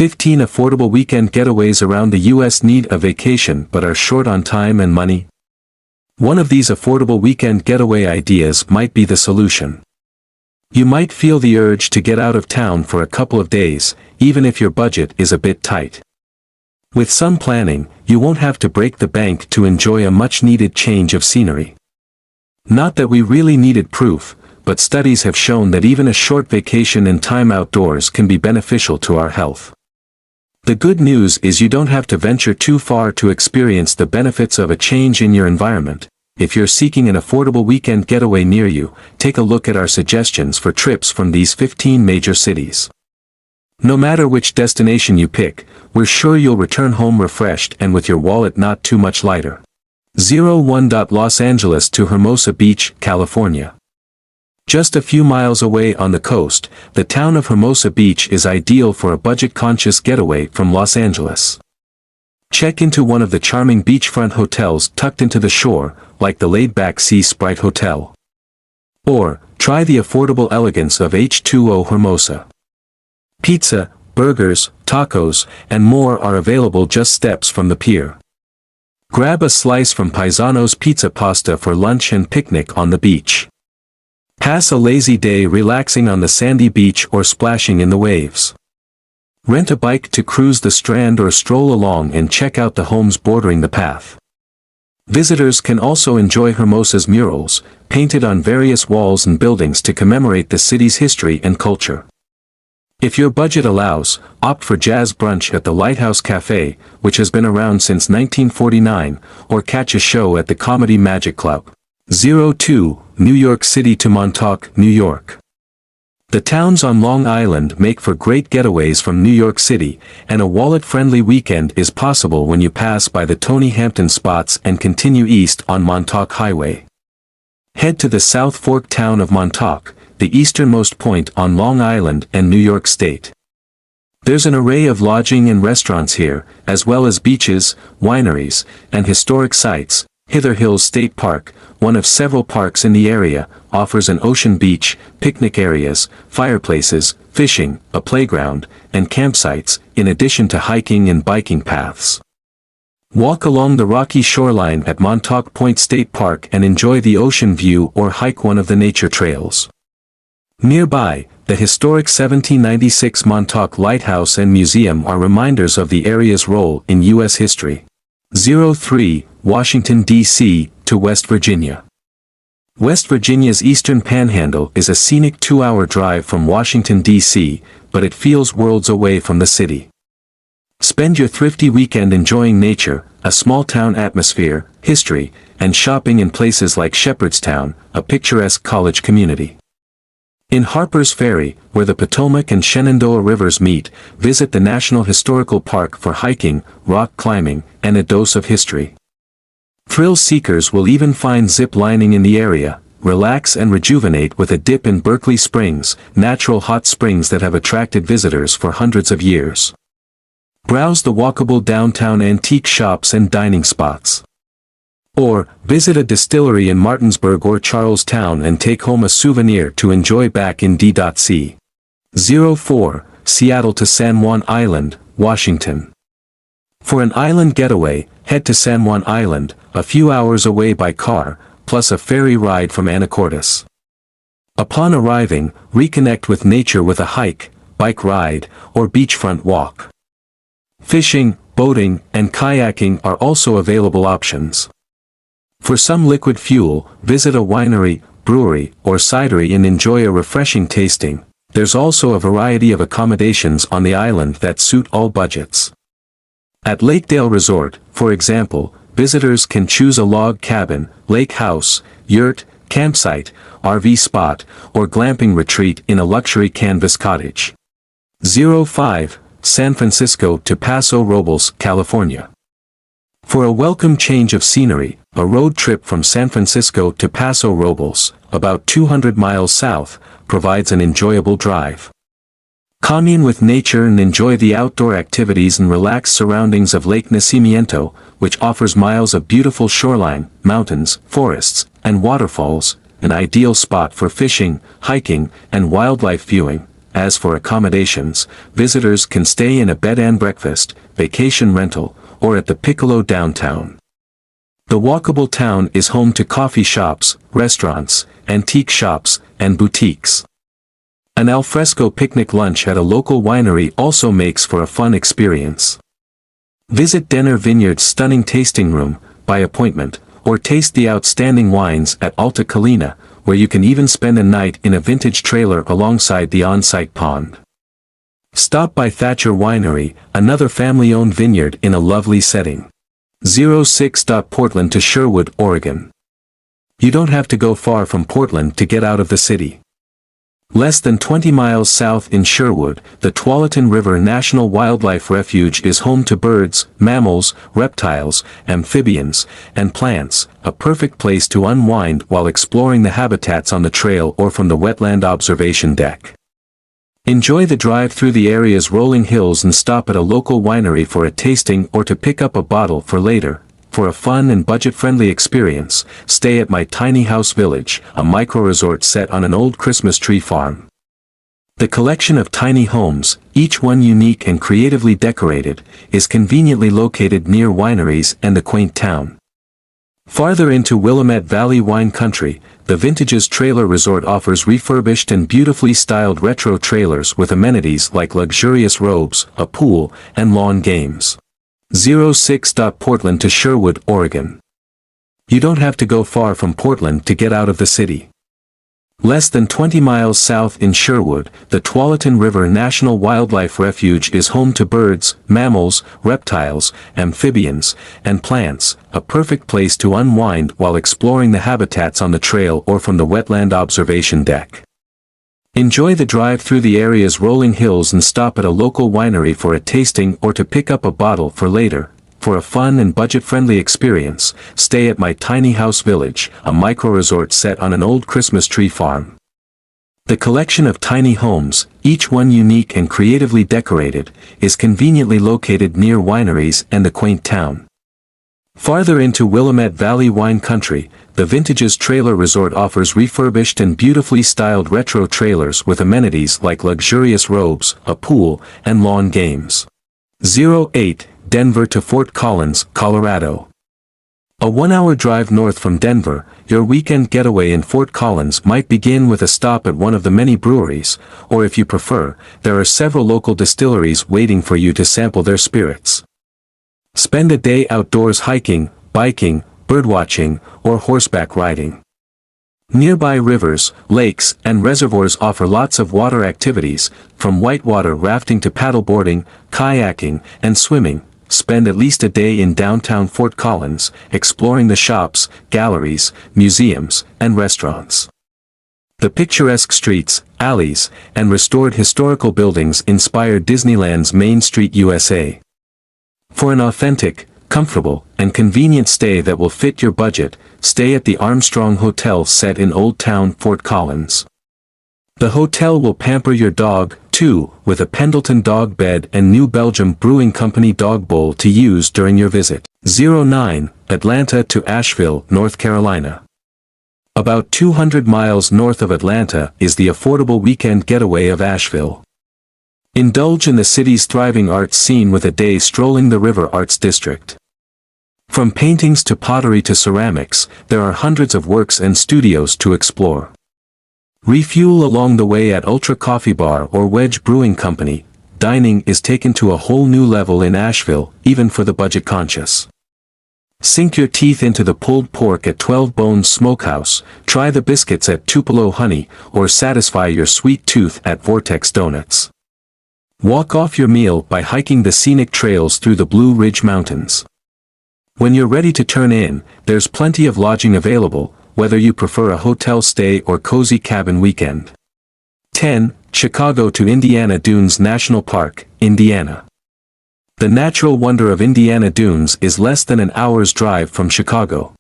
15 affordable weekend getaways around the U.S. Need a vacation but are short on time and money? One of these affordable weekend getaway ideas might be the solution. You might feel the urge to get out of town for a couple of days, even if your budget is a bit tight. With some planning, you won't have to break the bank to enjoy a much-needed change of scenery. Not that we really needed proof, but studies have shown that even a short vacation and time outdoors can be beneficial to our health. The good news is you don't have to venture too far to experience the benefits of a change in your environment. If you're seeking an affordable weekend getaway near you, take a look at our suggestions for trips from these 15 major cities. No matter which destination you pick, we're sure you'll return home refreshed and with your wallet not too much lighter. 01. Los Angeles to Hermosa Beach, California. Just a few miles away on the coast, the town of Hermosa Beach is ideal for a budget-conscious getaway from Los Angeles. Check into one of the charming beachfront hotels tucked into the shore, like the laid-back Sea Sprite Hotel. Or, try the affordable elegance of H2O Hermosa. Pizza, burgers, tacos, and more are available just steps from the pier. Grab a slice from Paisano's Pizza Pasta for lunch and picnic on the beach. Pass a lazy day relaxing on the sandy beach or splashing in the waves. Rent a bike to cruise the Strand or stroll along and check out the homes bordering the path. Visitors can also enjoy Hermosa's murals, painted on various walls and buildings to commemorate the city's history and culture. If your budget allows, opt for jazz brunch at the Lighthouse Cafe, which has been around since 1949, or catch a show at the Comedy Magic Club. 02. New York City to Montauk, New York. The towns on Long Island make for great getaways from New York City, and a wallet-friendly weekend is possible when you pass by the Tony Hampton spots and continue east on Montauk Highway. Head to the South Fork town of Montauk, the easternmost point on Long Island and New York State. There's an array of lodging and restaurants here, as well as beaches, wineries, and historic sites. Hither Hills State Park, one of several parks in the area, offers an ocean beach, picnic areas, fireplaces, fishing, a playground, and campsites, in addition to hiking and biking paths. Walk along the rocky shoreline at Montauk Point State Park and enjoy the ocean view or hike one of the nature trails. Nearby, the historic 1796 Montauk Lighthouse and Museum are reminders of the area's role in U.S. history. 03. Washington, D.C. to West Virginia. West Virginia's eastern panhandle is a scenic 2-hour drive from Washington, D.C., but it feels worlds away from the city. Spend your thrifty weekend enjoying nature, a small-town atmosphere, history, and shopping in places like Shepherdstown, a picturesque college community. In Harper's Ferry, where the Potomac and Shenandoah rivers meet, visit the National Historical Park for hiking, rock climbing, and a dose of history. Thrill seekers will even find zip lining in the area, relax and rejuvenate with a dip in Berkeley Springs, natural hot springs that have attracted visitors for hundreds of years. Browse the walkable downtown antique shops and dining spots. Or, visit a distillery in Martinsburg or Charlestown and take home a souvenir to enjoy back in D.C. 04. Seattle to San Juan Island, Washington. For an island getaway, head to San Juan Island, a few hours away by car, plus a ferry ride from Anacortes. Upon arriving, reconnect with nature with a hike, bike ride, or beachfront walk. Fishing, boating, and kayaking are also available options. For some liquid fuel, visit a winery, brewery, or cidery and enjoy a refreshing tasting. There's also a variety of accommodations on the island that suit all budgets. At Lakedale Resort, for example, visitors can choose a log cabin, lake house, yurt, campsite, RV spot, or glamping retreat in a luxury canvas cottage. 05. San Francisco to Paso Robles, California. For a welcome change of scenery, a road trip from San Francisco to Paso Robles, about 200 miles south, provides an enjoyable drive. Commune with nature and enjoy the outdoor activities and relaxed surroundings of Lake Nacimiento, which offers miles of beautiful shoreline, mountains, forests, and waterfalls, an ideal spot for fishing, hiking, and wildlife viewing. As for accommodations, visitors can stay in a bed and breakfast, vacation rental, or at the Piccolo downtown. The walkable town is home to coffee shops, restaurants, antique shops, and boutiques. An alfresco picnic lunch at a local winery also makes for a fun experience. Visit Denner Vineyard's stunning tasting room, by appointment, or taste the outstanding wines at Alta Colina, where you can even spend a night in a vintage trailer alongside the on-site pond. Stop by Thatcher Winery, another family-owned vineyard in a lovely setting. 06. Portland to Sherwood, Oregon. You don't have to go far from Portland to get out of the city. Less than 20 miles south in Sherwood, the Tualatin River National Wildlife Refuge is home to birds, mammals, reptiles, amphibians, and plants, a perfect place to unwind while exploring the habitats on the trail or from the wetland observation deck. Enjoy the drive through the area's rolling hills and stop at a local winery for a tasting or to pick up a bottle for later. For a fun and budget-friendly experience, stay at my tiny house village, a micro-resort set on an old Christmas tree farm. The collection of tiny homes, each one unique and creatively decorated, is conveniently located near wineries and the quaint town. Farther into Willamette Valley wine country, the Vintages Trailer Resort offers refurbished and beautifully styled retro trailers with amenities like luxurious robes, a pool, and lawn games. 06. Portland to Sherwood, Oregon. You don't have to go far from Portland to get out of the city. Less than 20 miles south in Sherwood, the Tualatin River National Wildlife Refuge is home to birds, mammals, reptiles, amphibians, and plants, a perfect place to unwind while exploring the habitats on the trail or from the wetland observation deck. Enjoy the drive through the area's rolling hills and stop at a local winery for a tasting or to pick up a bottle for later. For a fun and budget-friendly experience, stay at my tiny house village, a micro-resort set on an old Christmas tree farm. The collection of tiny homes, each one unique and creatively decorated, is conveniently located near wineries and the quaint town. Farther into Willamette Valley wine country, the Vintages Trailer Resort offers refurbished and beautifully styled retro trailers with amenities like luxurious robes, a pool, and lawn games. 08. Denver to Fort Collins, Colorado. A 1-hour drive north from Denver, your weekend getaway in Fort Collins might begin with a stop at one of the many breweries, or if you prefer, there are several local distilleries waiting for you to sample their spirits. Spend a day outdoors hiking, biking, birdwatching, or horseback riding. Nearby rivers, lakes, and reservoirs offer lots of water activities, from whitewater rafting to paddleboarding, kayaking, and swimming. Spend at least a day in downtown Fort Collins, exploring the shops, galleries, museums, and restaurants. The picturesque streets, alleys, and restored historical buildings inspire Disneyland's Main Street USA. For an authentic, comfortable, and convenient stay that will fit your budget, stay at the Armstrong Hotel set in Old Town Fort Collins. The hotel will pamper your dog, too, with a Pendleton dog bed and New Belgium Brewing Company dog bowl to use during your visit. 09. Atlanta to Asheville, North Carolina. About 200 miles north of Atlanta is the affordable weekend getaway of Asheville. Indulge in the city's thriving arts scene with a day strolling the River Arts District. From paintings to pottery to ceramics, there are hundreds of works and studios to explore. Refuel along the way at Ultra Coffee Bar or Wedge Brewing Company. Dining is taken to a whole new level in Asheville, even for the budget-conscious. Sink your teeth into the pulled pork at 12 Bones Smokehouse, try the biscuits at Tupelo Honey, or satisfy your sweet tooth at Vortex Donuts. Walk off your meal by hiking the scenic trails through the Blue Ridge Mountains. When you're ready to turn in, there's plenty of lodging available, whether you prefer a hotel stay or cozy cabin weekend. 10. Chicago to Indiana Dunes National Park, Indiana. The natural wonder of Indiana Dunes is less than an hour's drive from Chicago.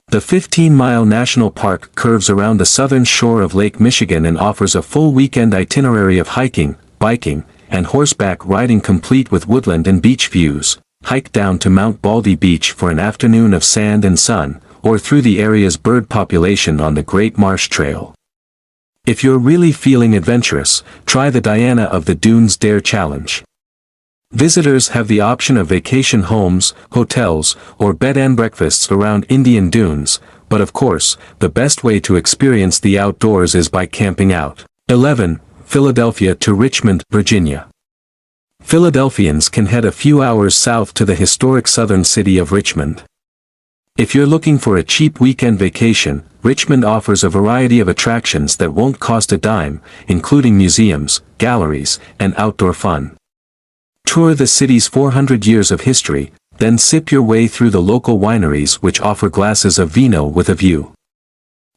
The 15-mile national park curves around the southern shore of Lake Michigan and offers a full weekend itinerary of hiking, biking, and horseback riding complete with woodland and beach views. Hike down to Mount Baldy Beach for an afternoon of sand and sun, or through the area's bird population on the Great Marsh Trail. If you're really feeling adventurous, try the Diana of the Dunes Dare Challenge. Visitors have the option of vacation homes, hotels, or bed and breakfasts around Indian Dunes, but of course, the best way to experience the outdoors is by camping out. 11. Philadelphia to Richmond, Virginia. Philadelphians can head a few hours south to the historic southern city of Richmond. If you're looking for a cheap weekend vacation, Richmond offers a variety of attractions that won't cost a dime, including museums, galleries, and outdoor fun. Tour the city's 400 years of history, then sip your way through the local wineries which offer glasses of vino with a view.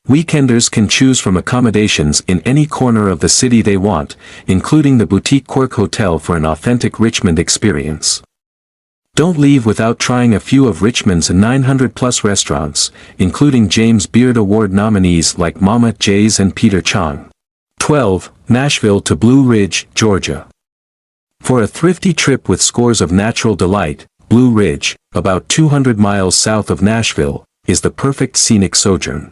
Weekenders can choose from accommodations in any corner of the city they want, including the Boutique Quirk Hotel for an authentic Richmond experience. Don't leave without trying a few of Richmond's 900-plus restaurants, including James Beard Award nominees like Mama J's and Peter Chong. 12. Nashville to Blue Ridge, Georgia. For a thrifty trip with scores of natural delight, Blue Ridge, about 200 miles south of Nashville, is the perfect scenic sojourn.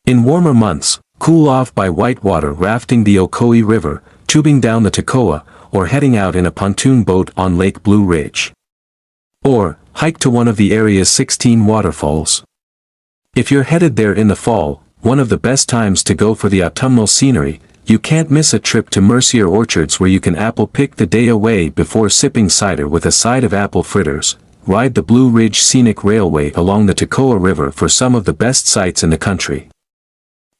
In warmer months, cool off by whitewater rafting the Ocoee River, tubing down the Toccoa, or heading out in a pontoon boat on Lake Blue Ridge. Or, hike to one of the area's 16 waterfalls. If you're headed there in the fall, one of the best times to go for the autumnal scenery, you can't miss a trip to Mercier Orchards where you can apple pick the day away before sipping cider with a side of apple fritters, ride the Blue Ridge Scenic Railway along the Toccoa River for some of the best sights in the country.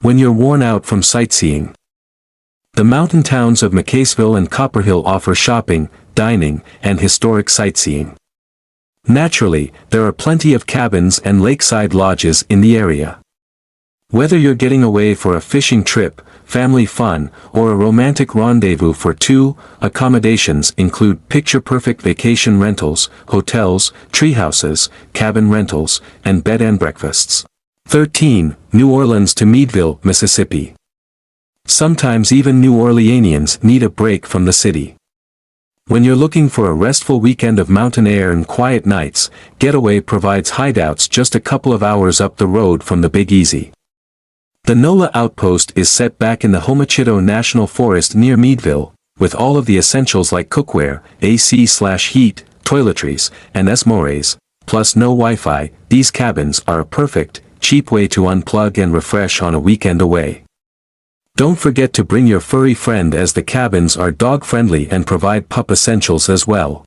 When you're worn out from sightseeing, the mountain towns of McCaseville and Copperhill offer shopping, dining, and historic sightseeing. Naturally, there are plenty of cabins and lakeside lodges in the area. Whether you're getting away for a fishing trip, family fun, or a romantic rendezvous for two, accommodations include picture-perfect vacation rentals, hotels, treehouses, cabin rentals, and bed and breakfasts. 13. New Orleans to Meadville, Mississippi. Sometimes even New Orleanians need a break from the city. When you're looking for a restful weekend of mountain air and quiet nights, Getaway provides hideouts just a couple of hours up the road from the Big Easy. The NOLA outpost is set back in the Homachito National Forest near Meadville, with all of the essentials like cookware, AC/heat, toiletries, and esmores, plus no Wi-Fi. These cabins are a perfect, cheap way to unplug and refresh on a weekend away. Don't forget to bring your furry friend as the cabins are dog-friendly and provide pup essentials as well.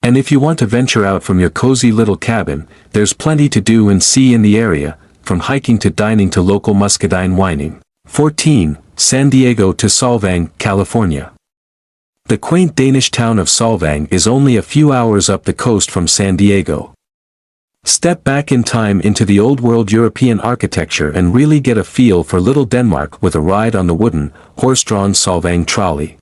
And if you want to venture out from your cozy little cabin, there's plenty to do and see in the area, from hiking to dining to local muscadine whining. 14. San Diego to Solvang, California. The quaint Danish town of Solvang is only a few hours up the coast from San Diego. Step back in time into the old-world European architecture and really get a feel for Little Denmark with a ride on the wooden, horse-drawn Solvang trolley.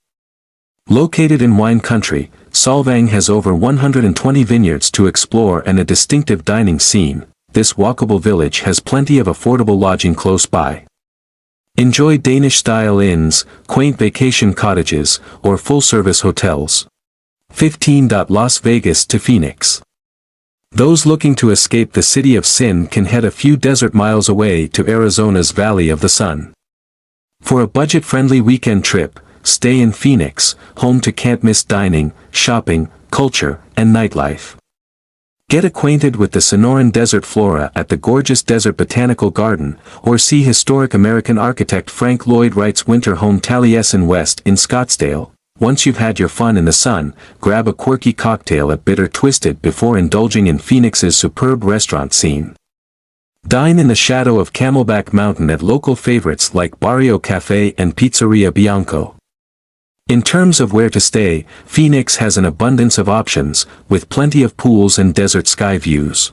Located in wine country, Solvang has over 120 vineyards to explore and a distinctive dining scene. This walkable village has plenty of affordable lodging close by. Enjoy Danish-style inns, quaint vacation cottages, or full-service hotels. 15. Las Vegas to Phoenix. Those looking to escape the city of sin can head a few desert miles away to Arizona's Valley of the Sun. For a budget-friendly weekend trip, stay in Phoenix, home to can't-miss dining, shopping, culture, and nightlife. Get acquainted with the Sonoran desert flora at the gorgeous Desert Botanical Garden, or see historic American architect Frank Lloyd Wright's winter home Taliesin West in Scottsdale. Once you've had your fun in the sun, grab a quirky cocktail at Bitter Twisted before indulging in Phoenix's superb restaurant scene. Dine in the shadow of Camelback Mountain at local favorites like Barrio Cafe and Pizzeria Bianco. In terms of where to stay, Phoenix has an abundance of options, with plenty of pools and desert sky views.